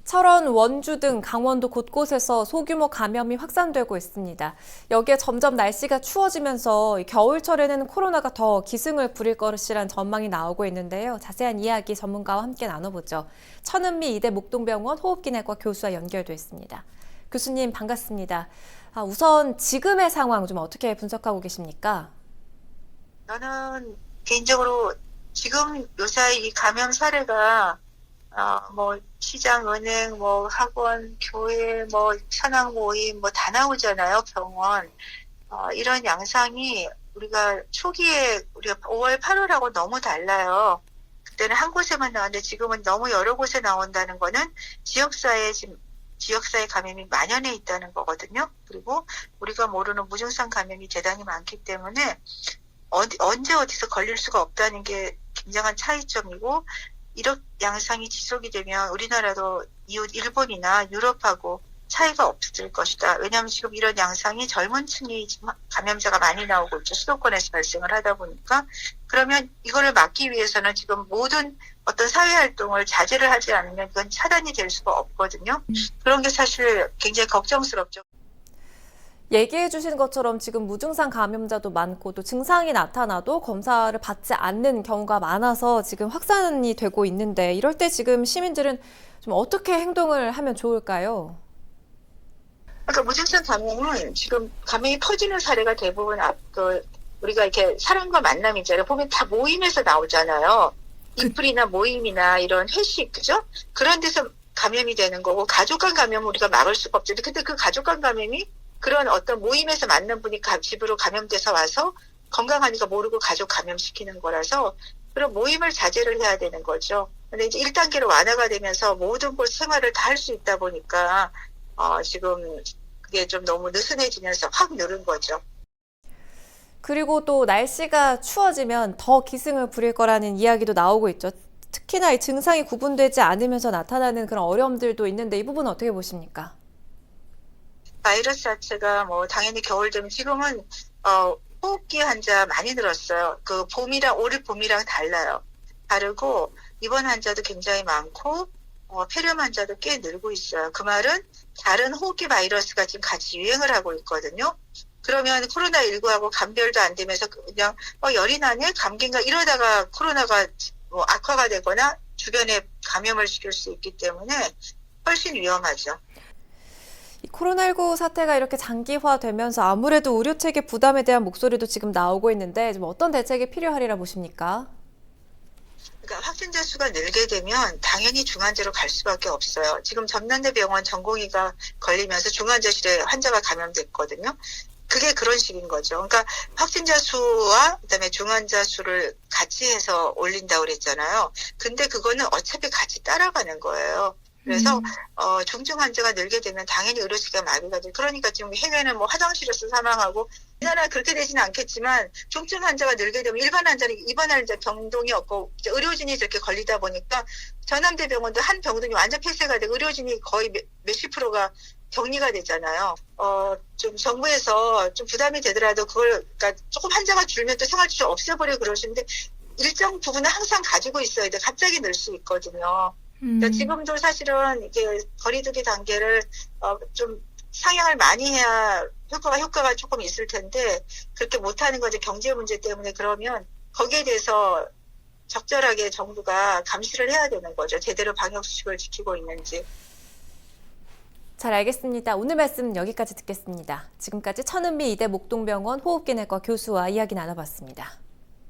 철원, 원주 등 강원도 곳곳에서 소규모 감염이 확산되고 있습니다. 여기에 점점 날씨가 추워지면서 겨울철에는 코로나가 더 기승을 부릴 것이란 전망이 나오고 있는데요. 자세한 이야기 전문가와 함께 나눠보죠. 천은미 이대 목동병원 호흡기내과 교수와 연결돼 있습니다. 교수님 반갑습니다. 우선 지금의 상황 좀 어떻게 분석하고 계십니까? 저는 개인적으로 지금 요새 이 감염 사례가 시장, 은행, 학원, 교회, 현황 모임, 다 나오잖아요, 병원. 이런 양상이 우리가 초기에 우리가 5월, 8월하고 너무 달라요. 그때는 한 곳에만 나왔는데 지금은 너무 여러 곳에 나온다는 거는 지역사회에 감염이 만연해 있다는 거거든요. 그리고 우리가 모르는 무증상 감염이 대단히 많기 때문에 언제 어디서 걸릴 수가 없다는 게 굉장한 차이점이고, 이런 양상이 지속이 되면 우리나라도 이웃 일본이나 유럽하고 차이가 없을 것이다. 왜냐하면 지금 이런 양상이 젊은 층이 지금 감염자가 많이 나오고 있죠. 수도권에서 발생을 하다 보니까. 그러면 이거를 막기 위해서는 지금 모든 어떤 사회활동을 자제를 하지 않으면 이건 차단이 될 수가 없거든요. 그런 게 사실 굉장히 걱정스럽죠. 얘기해 주신 것처럼 지금 무증상 감염자도 많고 또 증상이 나타나도 검사를 받지 않는 경우가 많아서 지금 확산이 되고 있는데, 이럴 때 지금 시민들은 좀 어떻게 행동을 하면 좋을까요? 그러니까 무증상 감염은 지금 감염이 퍼지는 사례가 대부분 우리가 이렇게 사람과 만남이잖아요. 보면 다 모임에서 나오잖아요. 인플이나 모임이나 이런 회식, 그죠? 그런 데서 감염이 되는 거고, 가족 간 감염은 우리가 막을 수가 없죠. 근데 그 가족 간 감염이 그런 어떤 모임에서 만난 분이 집으로 감염돼서 와서 건강하니까 모르고 가족 감염시키는 거라서 그런 모임을 자제를 해야 되는 거죠. 근데 이제 1단계로 완화가 되면서 모든 곳 생활을 다 할 수 있다 보니까 지금 그게 좀 너무 느슨해지면서 확 늘은 거죠. 그리고 또 날씨가 추워지면 더 기승을 부릴 거라는 이야기도 나오고 있죠. 특히나 이 증상이 구분되지 않으면서 나타나는 그런 어려움들도 있는데, 이 부분은 어떻게 보십니까? 바이러스 자체가 당연히 겨울 되면 지금은 호흡기 환자 많이 늘었어요. 그 올 봄이랑 달라요. 다르고 입원 환자도 굉장히 많고 폐렴 환자도 꽤 늘고 있어요. 그 말은 다른 호흡기 바이러스가 지금 같이 유행을 하고 있거든요. 그러면 코로나19하고 감별도 안 되면서 그냥 열이 나네? 감기인가? 이러다가 코로나가 악화가 되거나 주변에 감염을 시킬 수 있기 때문에 훨씬 위험하죠. 이 코로나19 사태가 이렇게 장기화되면서 아무래도 의료체계 부담에 대한 목소리도 지금 나오고 있는데, 좀 어떤 대책이 필요하리라 보십니까? 그러니까 확진자 수가 늘게 되면 당연히 중환자로 갈 수밖에 없어요. 지금 전남대병원 전공의가 걸리면서 중환자실에 환자가 감염됐거든요. 그게 그런 식인 거죠. 그러니까 확진자 수와 그다음에 중환자 수를 같이 해서 올린다고 그랬잖아요. 근데 그거는 어차피 같이 따라가는 거예요. 그래서 중증 환자가 늘게 되면 당연히 의료체계가 마비가 돼요. 그러니까 지금 해외는 화장실에서 사망하고, 우리나라는 그렇게 되지는 않겠지만 중증 환자가 늘게 되면 일반 환자는 입원할 병동이 없고 의료진이 저렇게 걸리다 보니까 전남대병원도 한 병동이 완전 폐쇄가 되고 의료진이 거의 몇십 프로가 격리가 되잖아요. 좀 정부에서 좀 부담이 되더라도 그러니까 조금 환자가 줄면 또 생활지수 없애버리고 그러시는데, 일정 부분은 항상 가지고 있어야 돼. 갑자기 늘 수 있거든요. 그러니까 지금도 사실은 이게 거리두기 단계를 좀 상향을 많이 해야 효과가 조금 있을 텐데, 그렇게 못하는 거죠. 경제 문제 때문에. 그러면 거기에 대해서 적절하게 정부가 감시를 해야 되는 거죠. 제대로 방역 수칙을 지키고 있는지. 잘 알겠습니다. 오늘 말씀 여기까지 듣겠습니다. 지금까지 천은미 이대 목동병원 호흡기내과 교수와 이야기 나눠봤습니다.